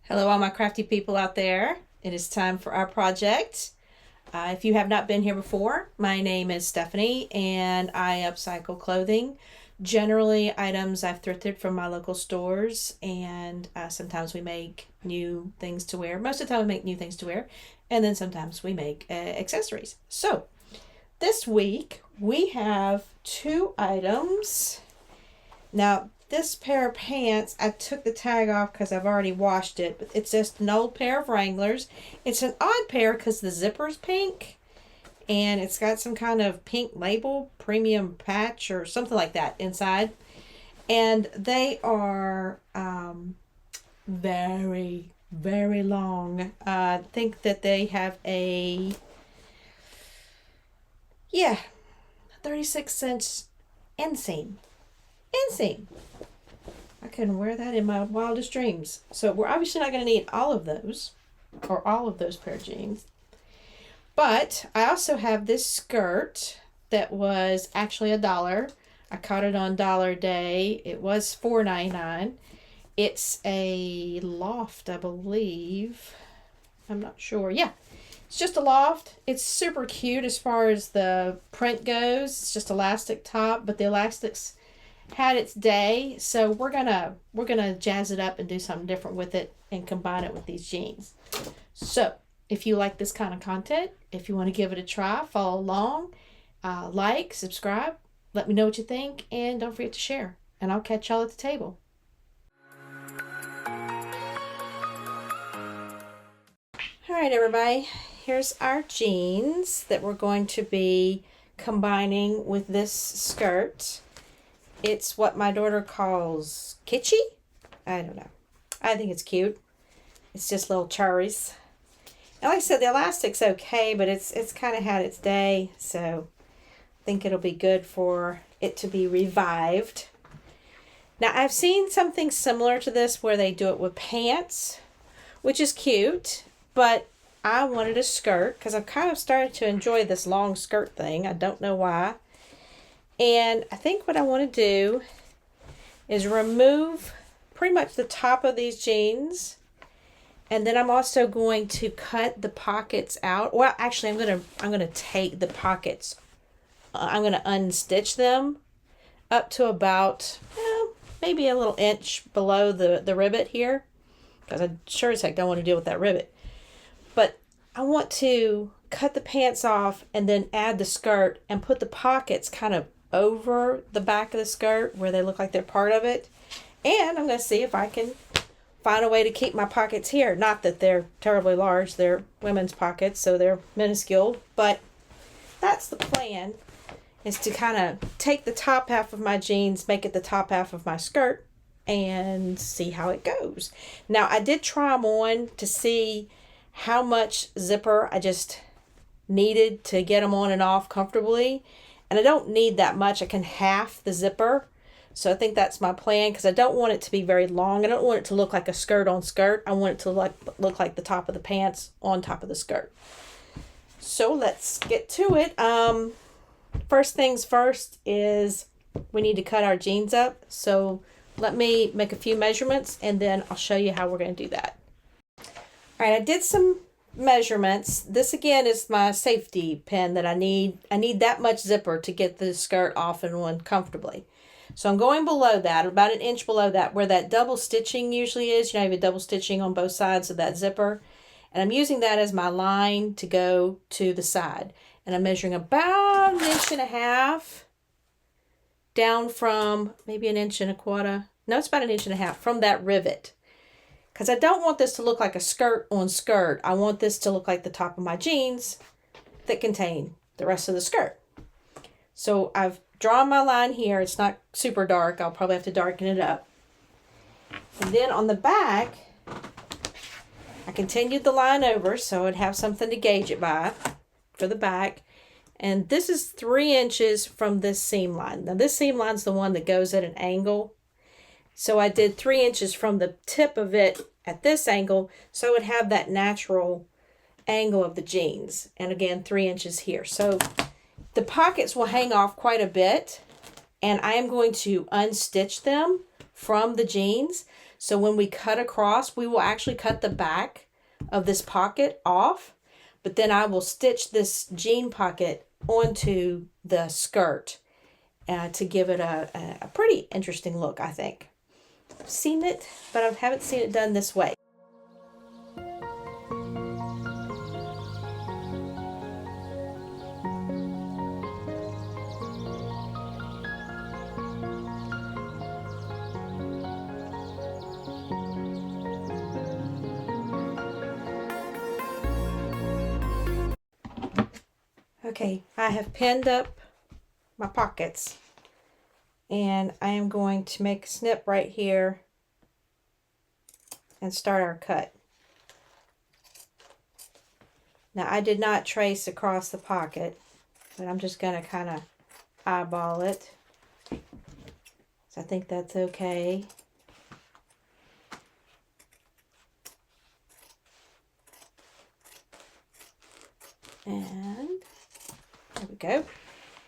Hello, all my crafty people out there. It is time for our project. If you have not been here before, my name is Stephanie and I upcycle clothing. Generally, items I've thrifted from my local stores, and sometimes we make new things to wear. Most of the time, we make new things to wear, and then sometimes we make accessories. So, this week we have two items. Now, this pair of pants, I took the tag off because I've already washed it, but it's just an old pair of Wranglers. It's an odd pair because the zipper's pink, and it's got some kind of pink label, premium patch or something like that inside. And they are very, very long. I think that they have a, 36-inch inseam. I couldn't wear that in my wildest dreams. So we're obviously not going to need all of those, or all of those pair of jeans. But I also have this skirt that was actually $1. I caught it on Dollar Day. It was $4.99. It's a loft, I believe. I'm not sure. Yeah, it's just a loft. It's super cute as far as the print goes. It's just elastic top, but the elastics had its day, so we're gonna jazz it up and do something different with it and combine it with these jeans. So if you like this kind of content, if you want to give it a try, follow along, like, subscribe, let me know what you think, and don't forget to share, and I'll catch y'all at the table. All right, everybody, here's our jeans that we're going to be combining with this skirt. It's what my daughter calls kitschy. I don't know. I think it's cute. It's just little cherries. And like I said, the elastic's okay, but it's kind of had its day. So I think it'll be good for it to be revived. Now, I've seen something similar to this where they do it with pants, which is cute. But I wanted a skirt because I've kind of started to enjoy this long skirt thing. I don't know why. And I think what I want to do is remove pretty much the top of these jeans. And then I'm also going to cut the pockets out. Well, actually, I'm gonna take the pockets. I'm going to unstitch them up to about maybe a little inch below the rivet here, because I sure as heck don't want to deal with that rivet. But I want to cut the pants off and then add the skirt and put the pockets kind of over the back of the skirt where they look like they're part of it. And I'm going to see if I can find a way to keep my pockets here. Not that they're terribly large. They're women's pockets, so they're minuscule. But that's the plan, is to kind of take the top half of my jeans, make it the top half of my skirt, and see how it goes. Now, I did try them on to see how much zipper I just needed to get them on and off comfortably. And I don't need that much. I can half the zipper. So I think that's my plan, because I don't want it to be very long. I don't want it to look like a skirt on skirt. I want it to look like the top of the pants on top of the skirt. So let's get to it. First things first is we need to cut our jeans up. So let me make a few measurements and then I'll show you how we're going to do that. All right, I did some measurements. This again is my safety pin that I need. I need that much zipper to get the skirt off and on comfortably. So I'm going below that, about an inch below that, where that double stitching usually is. You have a double stitching on both sides of that zipper. And I'm using that as my line to go to the side. And I'm measuring about 1.5 inches down from maybe 1.25 inches. No, it's about 1.5 inches from that rivet. Because I don't want this to look like a skirt on skirt. I want this to look like the top of my jeans that contain the rest of the skirt. So I've drawn my line here. It's not super dark. I'll probably have to darken it up. And then on the back, I continued the line over so I'd have something to gauge it by for the back. And this is 3 inches from this seam line. Now this seam line's the one that goes at an angle. So I did 3 inches from the tip of it at this angle, so it would have that natural angle of the jeans. And again, 3 inches here. So the pockets will hang off quite a bit, and I am going to unstitch them from the jeans. So when we cut across, we will actually cut the back of this pocket off, but then I will stitch this jean pocket onto the skirt to give it a pretty interesting look, I think. I've seen it, but I haven't seen it done this way. Okay, I have pinned up my pockets, and I am going to make a snip right here and start our cut. Now, I did not trace across the pocket, but I'm just going to kind of eyeball it. So I think that's okay. And there we go.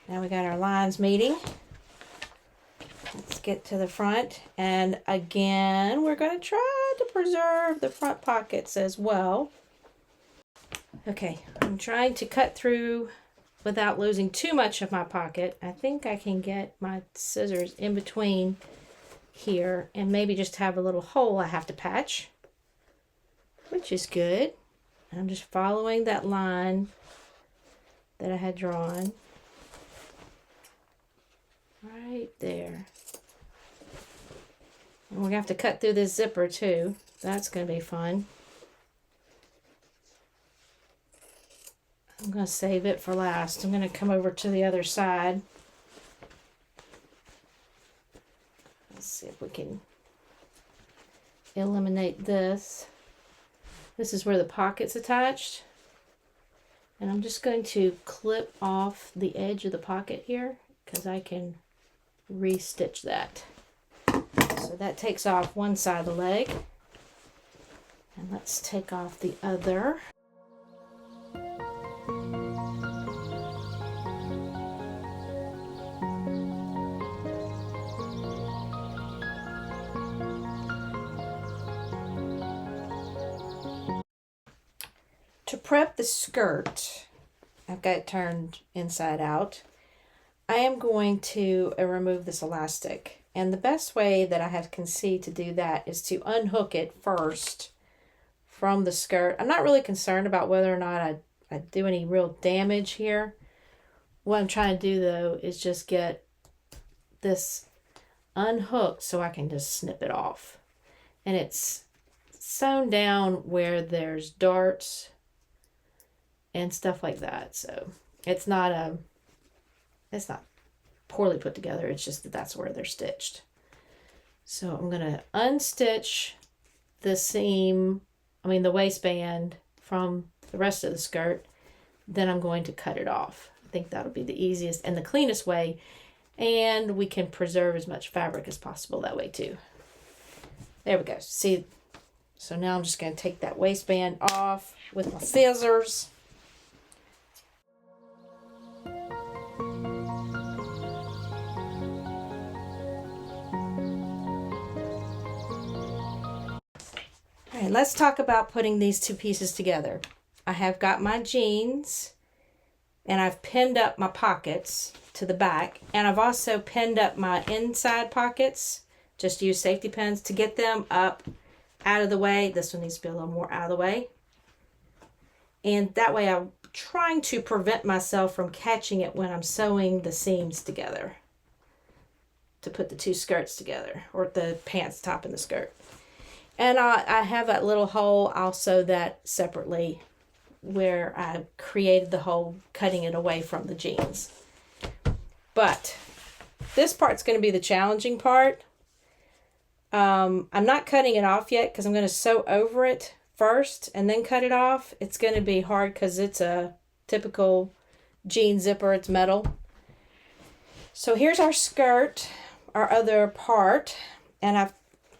Now we got our lines meeting. Let's get to the front. And again, we're going to try to preserve the front pockets as well. Okay, I'm trying to cut through without losing too much of my pocket. I think I can get my scissors in between here and maybe just have a little hole I have to patch, which is good. I'm just following that line that I had drawn right there. And we're going to have to cut through this zipper too. That's going to be fun. I'm going to save it for last. I'm going to come over to the other side. Let's see if we can eliminate this. This is where the pocket's attached. And I'm just going to clip off the edge of the pocket here because I can re-stitch that. So that takes off one side of the leg. And let's take off the other. To prep the skirt, I've got it turned inside out. I am going to remove this elastic. And the best way that I can see to do that is to unhook it first from the skirt. I'm not really concerned about whether or not I do any real damage here. What I'm trying to do though is just get this unhooked so I can just snip it off. And it's sewn down where there's darts and stuff like that. So it's not poorly put together. It's just that that's where they're stitched. So I'm going to unstitch the seam, the waistband from the rest of the skirt. Then I'm going to cut it off. I think that'll be the easiest and the cleanest way. And we can preserve as much fabric as possible that way too. There we go. See, so now I'm just going to take that waistband off with my scissors. All right, let's talk about putting these two pieces together. I have got my jeans and I've pinned up my pockets to the back, and I've also pinned up my inside pockets. Just use safety pins to get them up out of the way. This one needs to be a little more out of the way. And that way I'm trying to prevent myself from catching it when I'm sewing the seams together to put the two skirts together, or the pants top and the skirt. And I have that little hole. I'll sew that separately where I created the hole, cutting it away from the jeans. But this part's going to be the challenging part. I'm not cutting it off yet because I'm going to sew over it first and then cut it off. It's going to be hard because it's a typical jean zipper. It's metal. So here's our skirt, our other part, and I've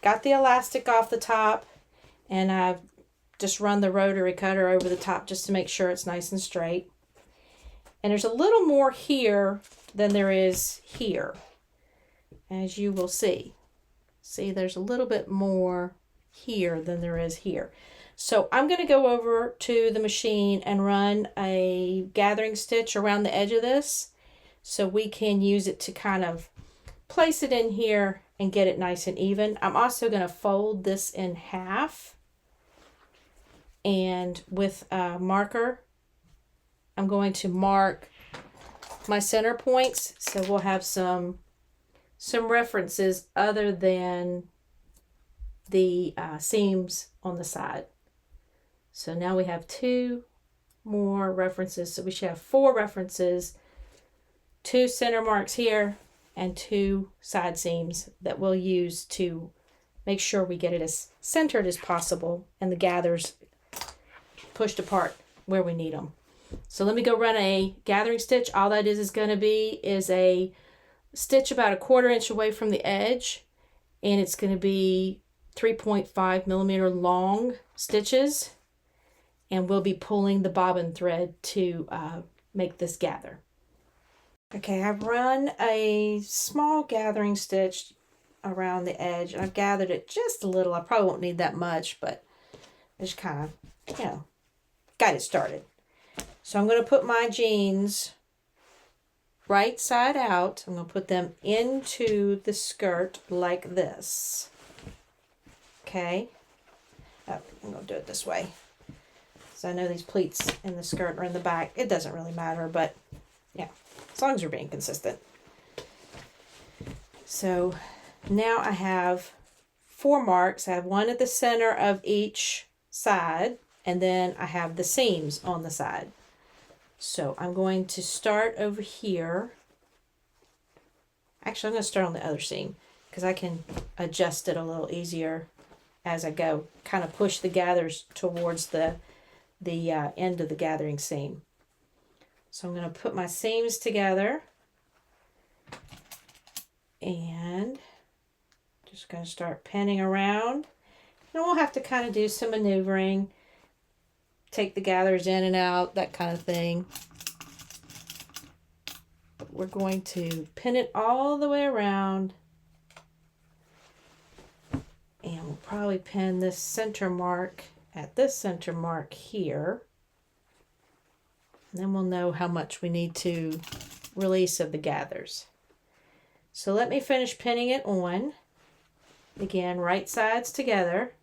got the elastic off the top, and I've just run the rotary cutter over the top just to make sure it's nice and straight. And there's a little more here than there is here, as you will see. See, there's a little bit more here than there is here. So I'm going to go over to the machine and run a gathering stitch around the edge of this so we can use it to kind of place it in here and get it nice and even. I'm also going to fold this in half, and with a marker I'm going to mark my center points so we'll have some references other than the seams on the side. So now we have 2 more references, so we should have 4 references, 2 center marks here and 2 side seams that we'll use to make sure we get it as centered as possible and the gathers pushed apart where we need them. So let me go run a gathering stitch. All that is going to be is a stitch about 1/4 inch away from the edge, and it's going to be 3.5 millimeter long stitches, and we'll be pulling the bobbin thread to make this gather. Okay, I've run a small gathering stitch around the edge. I've gathered it just a little. I probably won't need that much, but I just kind of, got it started. So I'm going to put my jeans right side out. I'm going to put them into the skirt like this. Okay. Oh, I'm going to do it this way. So I know these pleats in the skirt are in the back. It doesn't really matter, but yeah, as long as you're being consistent. So now I have 4 marks. I have 1 at the center of each side, and then I have the seams on the side. So I'm going to start over here. Actually, I'm going to start on the other seam because I can adjust it a little easier as I go. Kind of push the gathers towards the end of the gathering seam. So I'm going to put my seams together and just going to start pinning around. And we'll have to kind of do some maneuvering. Take the gathers in and out, that kind of thing. But we're going to pin it all the way around. And we'll probably pin this center mark at this center mark here. And then we'll know how much we need to release of the gathers. So let me finish pinning it on. Again, right sides together.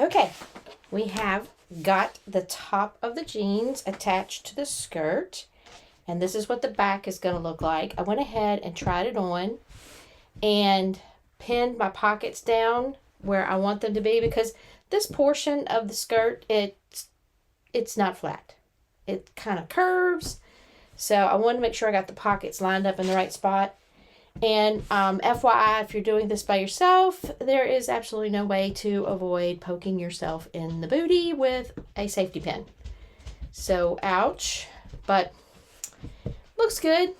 Okay, we have got the top of the jeans attached to the skirt, and this is what the back is going to look like. I went ahead and tried it on and pinned my pockets down where I want them to be, because this portion of the skirt, it's not flat. It kind of curves, so I wanted to make sure I got the pockets lined up in the right spot. And FYI, if you're doing this by yourself, there is absolutely no way to avoid poking yourself in the booty with a safety pin. So, ouch, but looks good.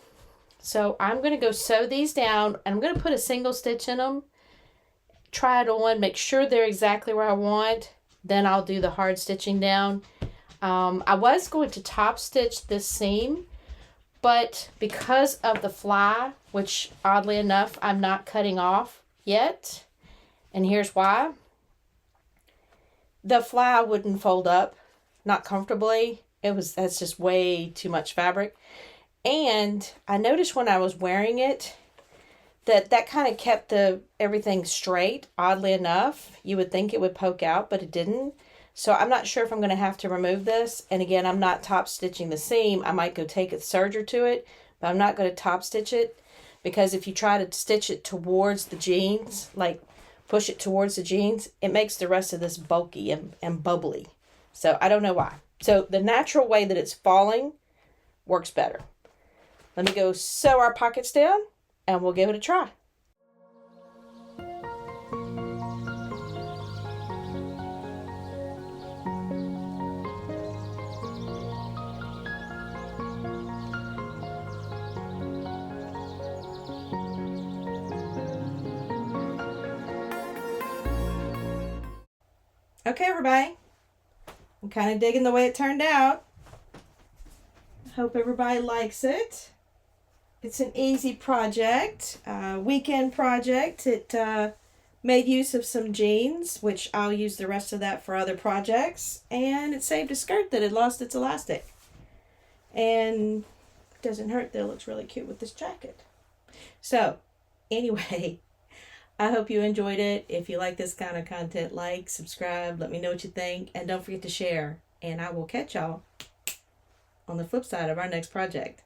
So I'm going to go sew these down, and I'm going to put a single stitch in them, try it on, make sure they're exactly where I want. Then I'll do the hard stitching down. I was going to top stitch this seam, but because of the fly, which oddly enough I'm not cutting off yet, and here's why. The fly wouldn't fold up, not comfortably. That's just way too much fabric. And I noticed when I was wearing it that kind of kept everything straight, oddly enough. You would think it would poke out, but it didn't. So I'm not sure if I'm going to have to remove this. And again, I'm not top stitching the seam. I might go take a serger to it, but I'm not going to top stitch it, because if you try to stitch it towards the jeans, like push it towards the jeans, it makes the rest of this bulky and bubbly. So I don't know why. So the natural way that it's falling works better. Let me go sew our pockets down and we'll give it a try. Okay, everybody. I'm kind of digging the way it turned out. I hope everybody likes it. It's an easy project, weekend project. It made use of some jeans, which I'll use the rest of that for other projects. And it saved a skirt that had lost its elastic. And it doesn't hurt that it looks really cute with this jacket. So, anyway, I hope you enjoyed it. If you like this kind of content, like, subscribe, let me know what you think, and don't forget to share. And I will catch y'all on the flip side of our next project.